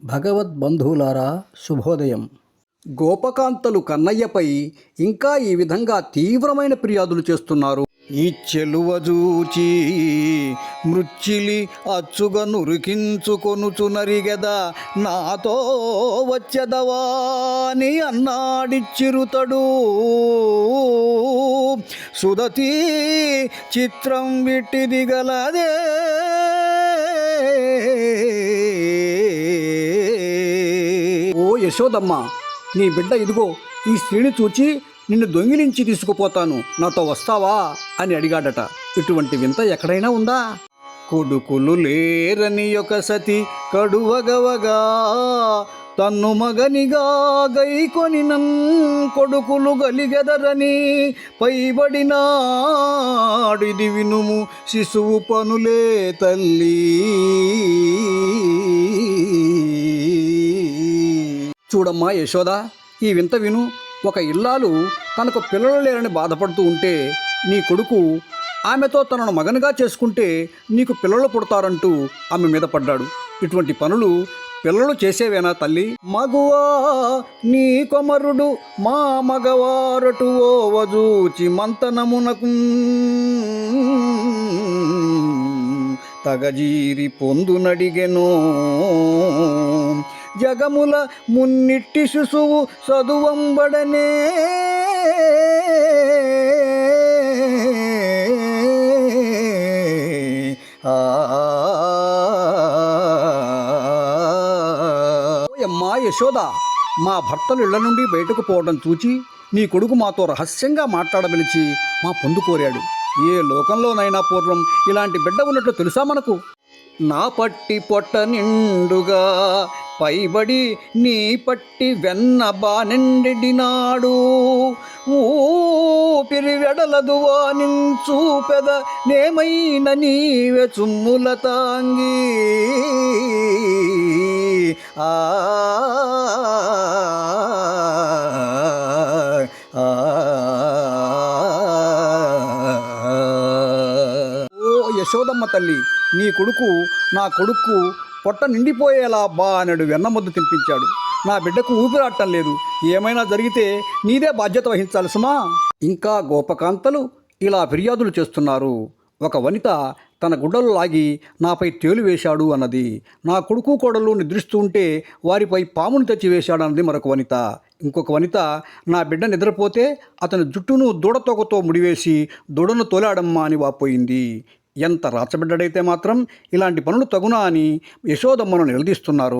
భగవద్బంధువులారా శుభోదయం. గోపకాంతలు కన్నయ్యపై ఇంకా ఈ విధంగా తీవ్రమైన ఫిర్యాదులు చేస్తున్నారు. ఈ చెలువజూచి మృచ్చిలి అచ్చుగా నురికించుకొనుచు నరిగెద నాతో వచ్చెదవాని అన్నాడిచ్చిరుతడు. సుదతి చిత్రం విట్టిది గలదే ఓ యశోదమ్మ, నీ బిడ్డ ఇదిగో ఈ స్త్రీని చూచి నిన్ను దొంగిలించి తీసుకుపోతాను, నాతో వస్తావా అని అడిగాడట. ఇటువంటి వింత ఎక్కడైనా ఉందా? కొడుకులు లేరని ఒక సతి కడువగవగా తన్ను మగనిగా గైకొని కొడుకులు గలిగెదరని పైబడినాడిది వినుము శిశువు పనులే తల్లి. చూడమ్మా యశోద, ఈ వింత విను. ఒక ఇల్లాలు తనకు పిల్లలు లేరని బాధపడుతూ ఉంటే నీ కొడుకు ఆమెతో తనను మగనుగా చేసుకుంటే నీకు పిల్లలు పుడతారంటూ ఆమె మీద పడ్డాడు. ఇటువంటి పనులు పిల్లలు చేసేవేనా తల్లి? మగువా నీ కొమరుడు మా మగవారటు ఓవజూచి మంతనమునకు తగజీరి పొందునడిగెనో జగముల మున్నిట్టి శిశువు చదువంబడనే అమ్మా యశోద, మా భర్తలు ఇళ్ల నుండి బయటకు పోవడం చూచి నీ కొడుకు మాతో రహస్యంగా మాట్లాడబిలిచి మా పొందు కోరాడు. ఏ లోకంలోనైనా పూర్వం ఇలాంటి బిడ్డ ఉన్నట్లు తెలుసా మనకు? నా పట్టి పొట్ట నిండుగా పైబడి నీ పట్టి వెన్న బానెండినాడు ఊపిరి వెడలదు వానించూపెద నేమైన నీవే చుమ్ముల తాంగి. ఓ యశోదమ్మ తల్లి, నీ కొడుకు నా కొడుకు పొట్ట నిండిపోయేలా బానడు వెన్నముద్ద తినిపించాడు. నా బిడ్డకు ఊపిరాటం లేదు. ఏమైనా జరిగితే నీదే బాధ్యత వహించాలి సుమా. ఇంకా గోపకాంతలు ఇలా ఫిర్యాదులు చేస్తున్నారు. ఒక వనిత తన గుడ్డలు లాగి నాపై తేలు వేశాడు అన్నది. నా కొడుకు కోడలు నిద్రిస్తూ ఉంటే వారిపై పామును తెచ్చి వేశాడు అన్నది మరొక వనిత. ఇంకొక వనిత నా బిడ్డ నిద్రపోతే అతని జుట్టును దూడతోకతో ముడివేసి దూడను తోలాడమ్మా అని వాపోయింది. ఎంత రాచబిడ్డడైతే మాత్రం ఇలాంటి పనులు తగునా అని యశోదమ్మను నిలదీస్తున్నారు.